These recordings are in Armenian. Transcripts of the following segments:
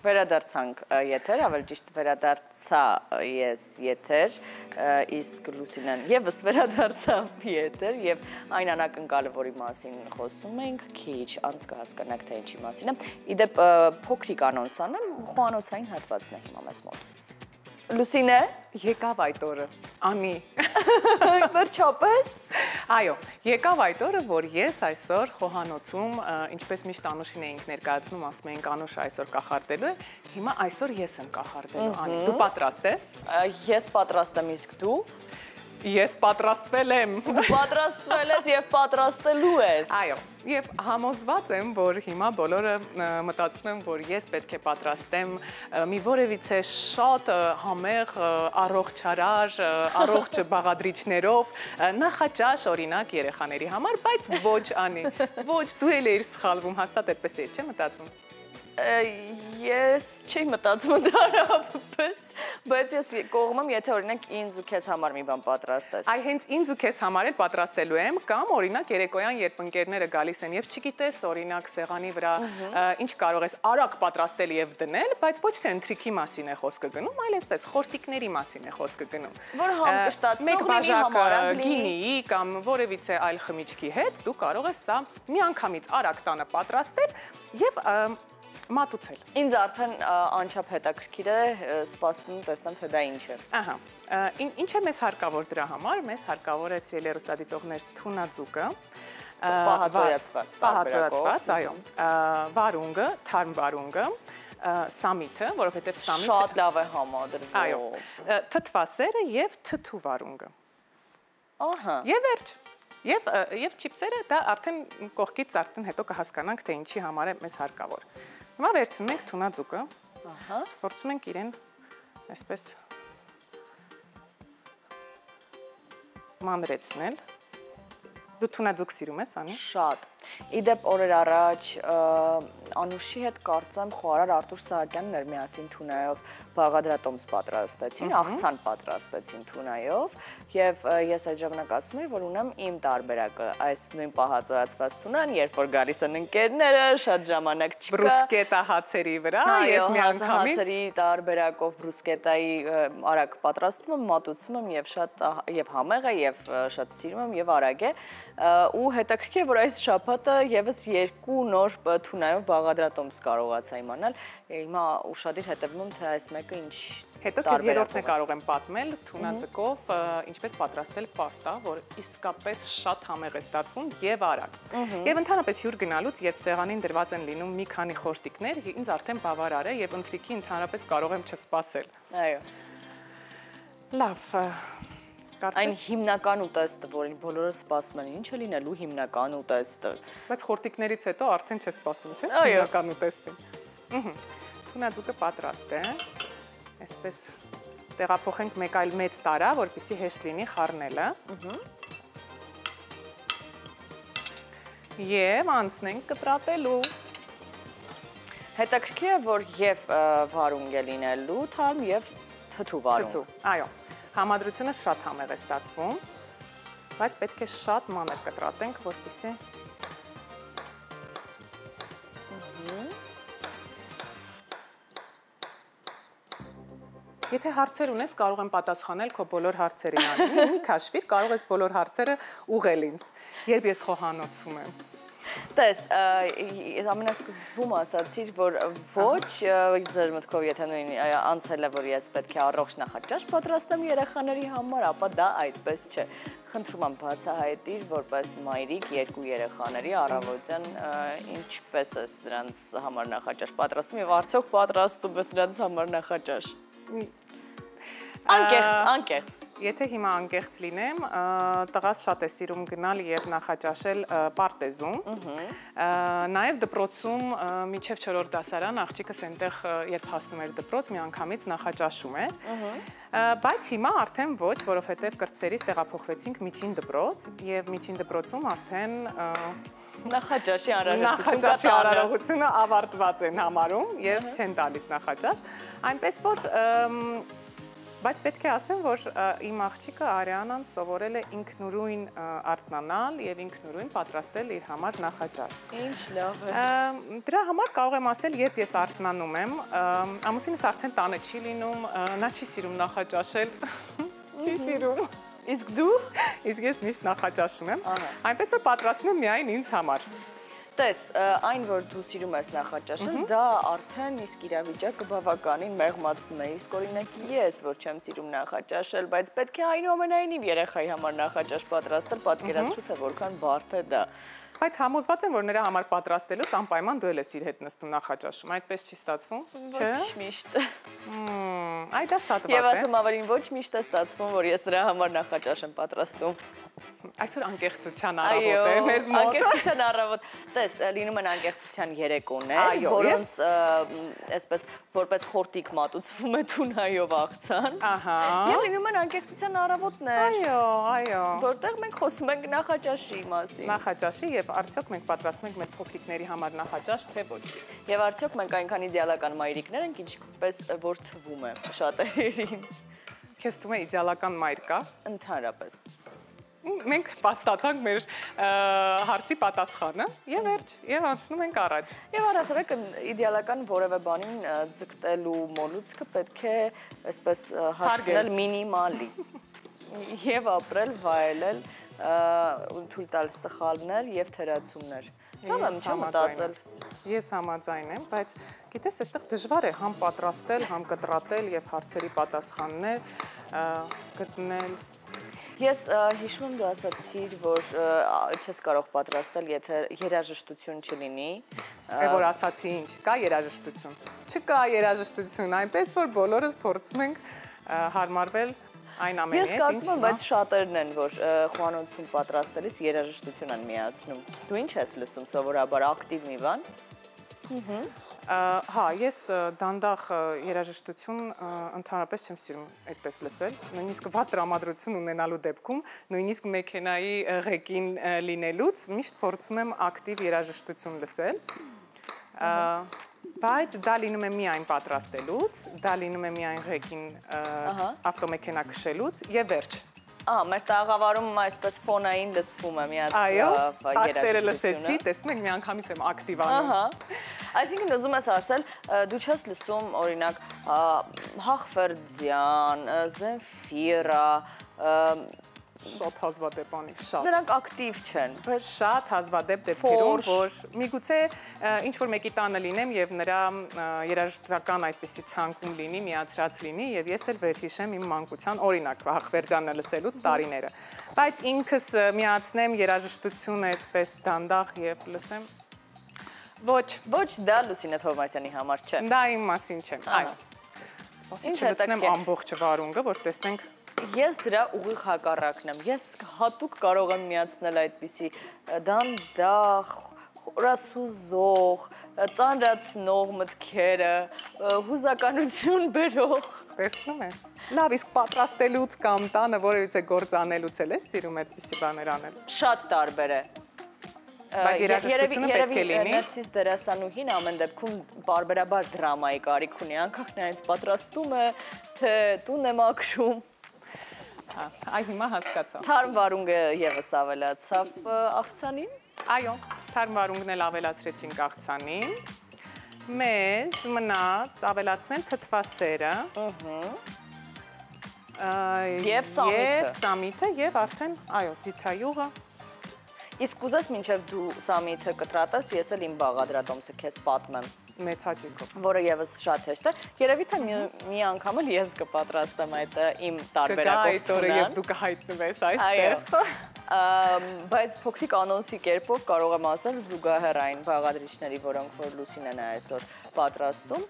Վերադարձանք եթեր, ավելի ճիշտ վերադարձա ես եթեր, իսկ Լուսինեն եւս վերադարձավ եթեր եւ այն անակնկալը, որի մասին խոսում ենք, քիչ անց կհասկանաք թե ինչի մասին է։ Իդեպ փոքրիկ անոնս անեմ, խոհանոցային հատվածն է հիմա մեզ մոտ։ Լուսինե, եկավ այդ օրը, Անի։ Վերջապես։ Այո, եկավ այդ օրը, որ ես այսօր խոհանոցում, ինչպես միշտ Անուշին էինք ներկայացնում, ասում էինք Անուշ այսօր կախարդելու է, հիմա այսօր ես եմ կախարդելու, Անի, դու պատրաստ ես։ Ես պատրաստ եմ, իսկ դու։ Ես պատրաստվել եմ։ Դու պատրաստվել ես եւ պատրաստելու ես։ Այո, եւ համոզված եմ, որ հիմա բոլորը մտածում են, որ ես պետք է պատրաստեմ մի որևիցե շատ համեղ առողջարար, առողջ բաղադրիչներով նախաճաշ օրինակ երեխաների համար, բայց ոչ, Անի, ոչ, դու էլ էիր սխալվում, հաստատ այդպես էիր, չէ՞ մտածում։ Ես չի մտածում ընդհանրապես, բայց ես կողմ եմ, եթե օրինակ ինձ ու քեզ համար մի բան պատրաստես։ Այ հենց ինձ ու քեզ համար էլ պատրաստելու եմ, կամ օրինակ երեկոյան, երբ ընկերները գալիս են եւ չգիտես օրինակ սեղանի վրա ինչ կարող ես արագ պատրաստել եւ դնել, բայց ոչ թե ընթրիքի մասին է խոսքը գնում, այլ այսպես խորտիկների մասին է խոսքը գնում։ Որ հանգստացնող մեկ բաժակ գինիի կամ որևիցե այլ խմիչքի հետ դու կարող ես սա միանգամից արագ տանը պատրաստել եւ մատուցել։ Ինձ արդեն անչափ հետաքրքիր է, սպասում տեսնեմ թե դա ինչ է։ Ահա, ինչ է մեզ հարկավոր դրա համար, մեզ հարկավոր է սիրելի հեռուստադիտողներ թունաձուկը, պահածոյացված, այո, վարունգը, թարմ վարունգը, սամիթը, որովհետև սամիթը շատ լավ է համադրվում։ Այո, թթվասերը եւ թթու վարունգը։ Ահա։ Եվ վերջ։ Եվ չիպսերը դա արդեն կողքից արդեն հետո կհասկանանք, թե ինչի համար է մեզ հարկավոր։ Հիմա վերցնում ենք թունաձուկը, փորձում ենք իրեն այսպես մանրեցնել։ Դու թունաձուկ սիրում ես, Անի։ Շատ։ Իդեպ օրեր առաջ Անուշի հետ կարծեմ խոհարար Արտուր Սահակյանն էր միասին թունայով բաղադրատոմս պատրաստեցին, աղցան պատրաստեցին թունայով եւ ես այդ ժամանակ ասում էի, որ ունեմ իմ տարբերակը, այս նույն պահածոյացված թունան, երբ որ գալիս են ընկերները, շատ ժամանակ չկա։ Բրուսկետա հացերի վրա եւ միանգամից հացերի տարբերակով բրուսկետայի արագ պատրաստում եմ, մատուցում եմ եւ շատ եւ համեղ է եւ շատ սիրում եմ եւ արագ է ու հետաքրքիր է, որ այս շաբաթը եւս 2 նոր թունայով բաղադրատոմս կարողացա իմանալ։ Հիմա ուշադիր հետևում եմ, թե այս մեկը ինչ Հետո քեզ երրորդն է կարող եմ պատմել թունաձկով ինչպես պատրաստել պաստա, որ իսկապես շատ համեղ է ստացվում եւ արագ։ Եվ ընդհանրապես հյուր գնալուց, երբ սեղանին դրված են լինում մի քանի խորտիկներ, ինձ արդեն բավարար է եւ ընթրիքի ընդհանրապես կարող եմ չսպասել։ Այո։ Լավ։ Այն հիմնական ուտեստը, որին բոլորը սպասում են, ինչ է լինելու հիմնական ուտեստը։ Բայց խորտիկներից հետո արդեն չես սպասում, չէ՞։ Հիմնական ուտեստին։ Թունաձուկը պատրաստ է։ Այսպես տեղափոխենք մեկ այլ մեծ տարա, որպեսզի հեշտ լինի խառնելը։ Եվ անցնենք կտրատելու։ Հետաքրքիր է, որ եւ վարունգ է լինելու թարմ եւ թթու վարունգ։ Թթու, այո։ Համադրությունը շատ համեղ է ստացվում, բայց պետք է շատ մանր կտրատենք, որպեսզի Եթե հարցեր ունես, կարող եմ պատասխանել քո բոլոր հարցերին, Անի։ Մի քաշվիր, կարող ես բոլոր հարցերը ուղղել ինձ, երբ ես խոհանոցում եմ։ Տես, ամենասկզբում ասացիր, որ ոչ ձեր մտքով, եթե նույն անցել է, որ ես պետք է առողջ նախաճաշ պատրաստեմ երեխաների համար, ապա դա այդպես չէ։ Խնդրում եմ բացահայտիր, որպես մայրիկ 2 երեխաների առավոտյան ինչպես ես դրանց համար նախաճաշ պատրաստում եւ արդյոք պատրաստում ես դրանց համար նախաճաշ։ Անկեղծ։ Եթե հիմա անկեղծ լինեմ, տղաս շատ է սիրում գնալ եւ նախաճաշել պարտեզում, նաեւ դպրոցում մինչեւ 4-րդ դասարան աղջիկս այնտեղ երբ հասնում էր դպրոց, միանգամից նախաճաշում էր, բայց հիմա արդեն ոչ, որովհետեւ կրտսերից տեղափոխվեցինք միջին դպրոց եւ միջին դպրոցում արդեն նախաճաշի արարողությունը ավարտված են համարում եւ չեն տալիս նախաճաշ, այնպես որ Բայց պետք է ասեմ, որ իմ աղջիկը Արիանան սովորել է ինքնուրույն արթնանալ եւ ինքնուրույն պատրաստել իր համար նախաճաշ։ Ինչ լավ է։ Դրա համար կարող եմ ասել, երբ ես արթնանում եմ, ամուսինս արդեն տանը չի լինում, նա չի սիրում նախաճաշել։ Չի սիրում։ Իսկ դու։ Իսկ ես միշտ նախաճաշում եմ, այնպես որ պատրաստում եմ միայն ինձ համար։ Տես, այն, որ դու սիրում ես նախաճաշել, դա արդեն իսկ իրավիճակը բավականին մեղմացնում է, իսկ օրինակ ես, որ չեմ սիրում նախաճաշել, բայց պետք է այնուամենայնիվ երեխայի համար նախաճաշ պատրաստել, պատկերացրու թե որքան բարդ է դա։ Բայց համոզված եմ, որ նրա համար պատրաստելուց անպայման դու ես իր հետ նստում նախաճաշում, այդպես չի ստացվում, չէ՞։ Ոչ միշտ։ Այ դա շատ վատ է։ Եվ ասում ավելին ոչ միշտ է ստացվում, որ ես նրա համար նախաճաշ եմ պատրաստում։ Այսօր անկեղծության առավոտ է մեզ մոտ։ Անկեղծության առավոտ։ Տես, լինում են անկեղծության երեկոներ, որոնց այսպես որպես խորտիկ մատուցվում է թունայով աղցան։ Ահա։ Եվ լինում են անկեղծության առավոտներ։ Այո։ Որտեղ մենք խոսում ենք նախաճաշի մասին։ Նախաճաշի եւ արդյոք մենք պատրաստում ենք մեր փոքրիկների համար նախաճաշ, թե ոչ։ Եվ արդյոք մենք այնքան իդեալական մայրիկներ ենք, ինչպես որ թվում է շատերին։ Քեզ թվում է իդեալական մայր կա։ Ընդհանրապես։ Մենք ստացանք մեր հարցի պատասխանը եւ վերջ եւ անցնում ենք առաջ։ Եվ առասարակ իդեալական որևէ բանին ձգտելու մոլուցքը պետք է այսպես հասնել մինիմալի եւ ապրել, վայելել, թույլ տալ սխալներ եւ թերացումներ։ Լավ եմ, չեմ մտածել։ Ես համաձայն եմ, բայց գիտես, այստեղ դժվար է համ պատրաստել, համ կտրատել եւ հարցերի պատասխաններ գտնել։ Ես հիշում եմ դու ասացիր, որ չես կարող պատրաստել, եթե երաժշտություն չլինի։ Որ ասացի ինչ, կա երաժշտություն։ Չկա երաժշտություն, այնպես որ բոլորս փորձում ենք հարմարվել այն ամենի հետ, Ես կարծում եմ, բայց շատերն են, որ խոհանոցում պատրաստելիս երաժշտություն են միացնում։ Դու ինչ ես լսում սովորաբար, ակտիվ մի բան։ Հա, ես դանդաղ երաժշտություն ընդհանրապես չեմ սիրում այդպես լսել, նույնիսկ վատ տրամադրություն ունենալու դեպքում, նույնիսկ մեքենայի ղեկին լինելուց միշտ փորձում եմ ակտիվ երաժշտություն լսել, բայց դա լինում է միայն պատրաստելուց, դա լինում է միայն ղեկին ավտոմեքենա քշելուց եւ վերջ։ Մեր տաղավարում այսպես ֆոնային լսվում է միած երաժշտությունը։ Այո, տակտերը լսեցի, տեսնում եք, մի անգամից եմ ակտիվ անում։ Այսինքն ուզում ես ասել, դու չես լսում, օրինակ, Հախվերդյան, Զենֆիրա, Շատ հազվադեպ անի, շատ։ Նրանք ակտիվ չեն, բայց շատ հազվադեպ դեպքերում, որ միգուցե ինչ-որ մեկի տանը լինեմ եւ նրա երաժշտական այդպիսի ցանկում լինի, միացրած լինի եւ ես էլ վերհիշեմ իմ մանկության օրինակ Հախվերդյանը լսելուց տարիները։ Բայց ինքս միացնեմ երաժշտություն այդպես դանդաղ եւ լսեմ։ Ոչ դա Լուսինե Թովմասյանի համար չէ։ Դա իմ մասին չէ։ Այո։ Սպասի չլցնեմ ամբողջ վարունգը, որ տեսնենք։ Ես դրա ուղիղ հակառակն եմ։ Ես հատուկ կարող եմ միացնել այդպիսի դանդաղ, խորասուզող, ծանրացնող մտքերը, հուզականություն բերող։ Տեսնում ես։ Լավ, իսկ պատրաստելուց կամ տանը որևիցե գործ անելուց էլ ես սիրում այդպիսի բաներ անել։ Շատ տարբեր է։ Բայց երաժշտությունը պետք է լինի։ Ներսիս դերասանուհին ամեն դեպքում բարբերաբար դրամայի կարիք ունի, անկախ նրանից պատրաստում է, թե տուն է մաքրում։ Այ հիմա հասկացա։ Թարմ վարունգը եւս ավելացավ աղցանին։ Այո, թարմ վարունգն էլ ավելացրեցինք աղցանին։ Մեզ մնաց ավելացնել թթվասերը։ Եվ սամիթը եւ արդեն, այո, ձիթայուղը։ Իսկ ուզես մինչև դու սամիթը կտրատես, ես էլ իմ բաղադրատոմսը քեզ պատմեմ։ Մեծ հաճույքով։ Որը եւս շատ հեշտ է։ Երևի թե մի անգամ էլ ես կպատրաստեմ այդ իմ տարբերակով տոնը։ Եվ դու կհայտնվես այստեղ։ Բայց փոքրիկ անոնսի կերպով կարող եմ ասել զուգահեռ այն բաղադրիչների, որոնք որ Լուսինեն է այսօր պատրաստում,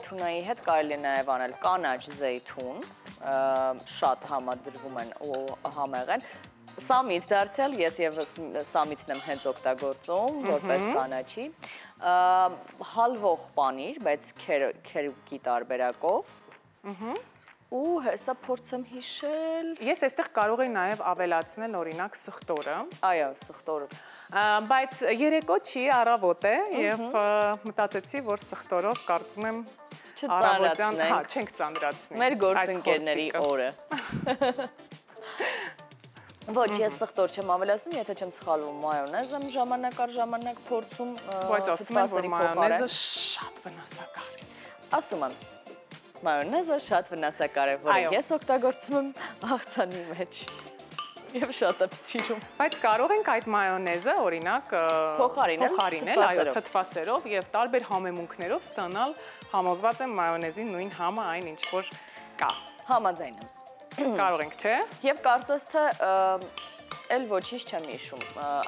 թունայի հետ կարելի է նաեւ անել կանաչ զեյթուն, շատ համադրվում են ու համեղ են։ Սամիթ դարձյալ, ես եւս սամիթն եմ հենց օգտագործում, որպես կանաչի, հալվող պանիր, բայց քերուկի տարբերակով, Ու հեսա փորձեմ հիշել։ Ես այստեղ կարող եի նաև ավելացնել օրինակ սխտորը։ Այո, սխտորը։ Բայց երեկո չի, առավոտ է եւ մտածեցի, որ սխտորով կարծում եմ առավոտյան, հա, չենք ծանրացնի։ Մեր գործընկերների օրը։ Ոչ, ես սխտոր չեմ ավելացնում, եթե չեմ սխալվում, մայոնեզ եմ ժամանակ առ ժամանակ փորձում բայց ասում են, որ մայոնեզը շատ վնասակար է։ Ասում եմ, մայոնեզը շատ վնասակար է, որը ես օգտագործում եմ աղցանի մեջ եւ շատ եմ սիրում։ Բայց կարող ենք այդ մայոնեզը, օրինակ, փոխարինել, այո, թթվասերով եւ տարբեր համեմունքներով ստանալ, համոզված եմ մայոնեզի նույն համը այն ինչ որ կա։ Համաձայն եմ։ Կարող ենք, չէ՞։ Եվ կարծես թե էլ ոչինչ չեմ հիշում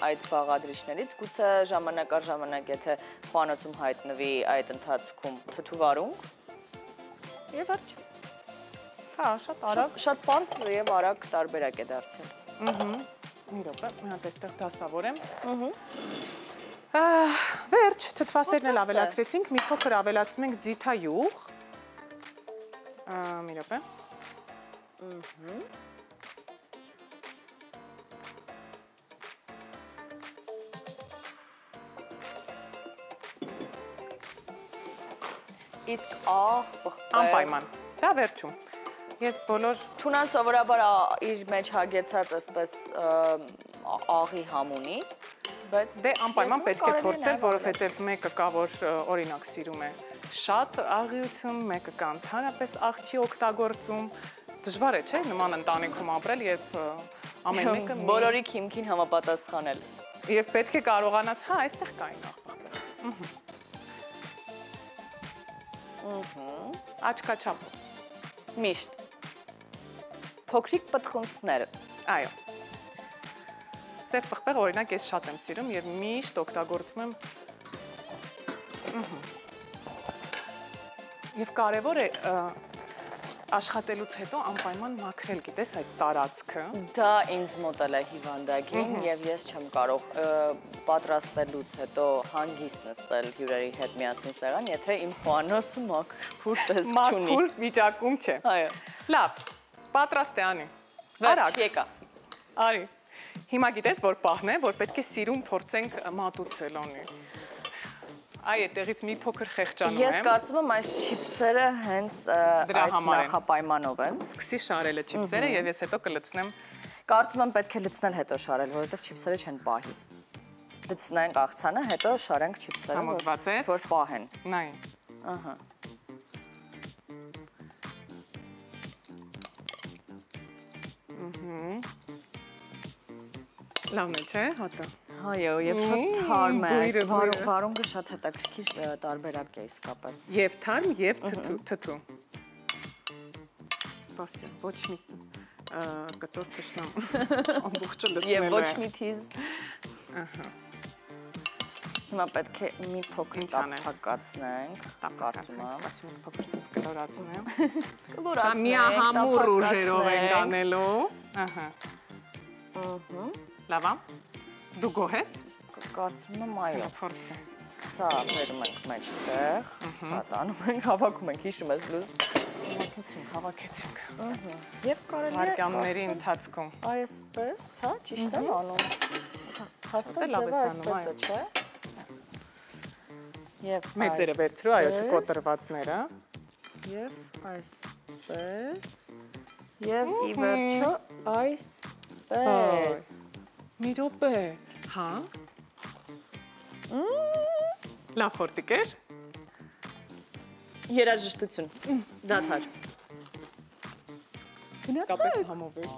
այդ բաղադրիչներից, գուցե ժամանակ առ ժամանակ, եթե խոհանոցում հայտնվի այդ ընթացքում թթուվարունգ, եւ վերջ։ Հա, շատ արագ, շատ պարզ եւ արագ տարբերակ է դարձել։ Մի րոպե, մի հատ այստեղ դասավորեմ։ Վերջ, թթվասերն էլ ավելացրեցինք, մի փոքր ավելացնում ենք ձիթայուղ։ Մի րոպե։ Իսկ աղ, պղպեղ։ Անպայման, դա վերջում։ Ես բոլոր Թունան սովորաբար իր մեջ հագեցած այսպես աղի համ ունի, բայց դե անպայման պետք է փորձել, որովհետև մեկը կա, որ օրինակ սիրում է շատ աղիություն, մեկը կա ընդհանրապես աղ չի օգտագործում։ Դժվար է, չէ՞, նման ընտանիքում ապրել, երբ ամեն մեկը բոլորի քիմքին համապատասխանել։ Եվ պետք է կարողանաս, հա, այստեղ կային աղբակը։ Աչքաչափ։ Միշտ։ Փոքրիկ պտխունցները։ Այո։ Սև պղպեղ օրինակ ես շատ եմ սիրում եւ միշտ օգտագործում եմ։ Եվ կարևոր է աշխատելուց հետո անպայման մաքրել, գիտես, այդ տարածքը։ Դա ինձ մոտ է հիվանդագին եւ ես չեմ կարող պատրաստելուց հետո հանգիստ նստել հյուրերի հետ միասին սեղան, եթե իմ խոհանոցը մաքուր տեսք չունի։ Մաքուր վիճակում չէ։ Այո։ Լավ, պատրաստ է անի։ Վերջ եկա։ Արի։ Հիմա գիտես, որ պահն է, որ պետք է սիրուն փորձենք մատուցել անի։ Այ այդտեղից մի փոքր խեղճանում եմ։ Ես կարծում եմ այս չիփսերը հենց այդ նախապայմանով են։ Սկսի շարելը չիփսերը եւ ես հետո կլցնեմ։ Կարծում եմ պետք է լցնել հետո շարել, որովհետեւ չիփսերը չեն պահի։ Լցնենք աղցանը, հետո շարենք չիփսերը, Համոզված ես։ որ պահեն։ Նայ։ Ահա։ Լավն է, չէ՞, հոտը։ Այո, եւ շատ թարմ է։ Վարունգը շատ հետաքրքիր տարբերակ է իսկապես։ Եվ թարմ, եւ թթու։ Սպասի, ոչ մի կտոր թշնամ ամբողջը լցնել է։ Եվ ոչ մի թիզ։ Ահա։ Հիմա պետք է մի փոքր տափակացնենք, կարծում եմ։ Սպասի, մի փոքր ցած կլորացնեմ։ Սա միահամուռ ուժերով ենք անելու։ Ահա։ Ահա։ Լավ է։ Դու գոհ ես։ Կարծում եմ այո։ Փորձե։ Սա բերում ենք մեջտեղ, սա տանում ենք, հավաքում ենք, հիշում ես լույս։ Հավաքեցինք։ Եվ կարելի է վայրկյանների ընթացքում։ Այսպես, հա, ճիշտ եմ անում։ Հաստատ ձևը այսպես է, չէ՞։ Եվ մեծերը վերցրու, այո, չկոտրվածները։ Եվ այսպես։ Եվ ի վերջո այսպես։ Մի րոպե, հա։ Լավ խորտիկ էր։ Երաժշտություն, դադար։ Կապես համով էր։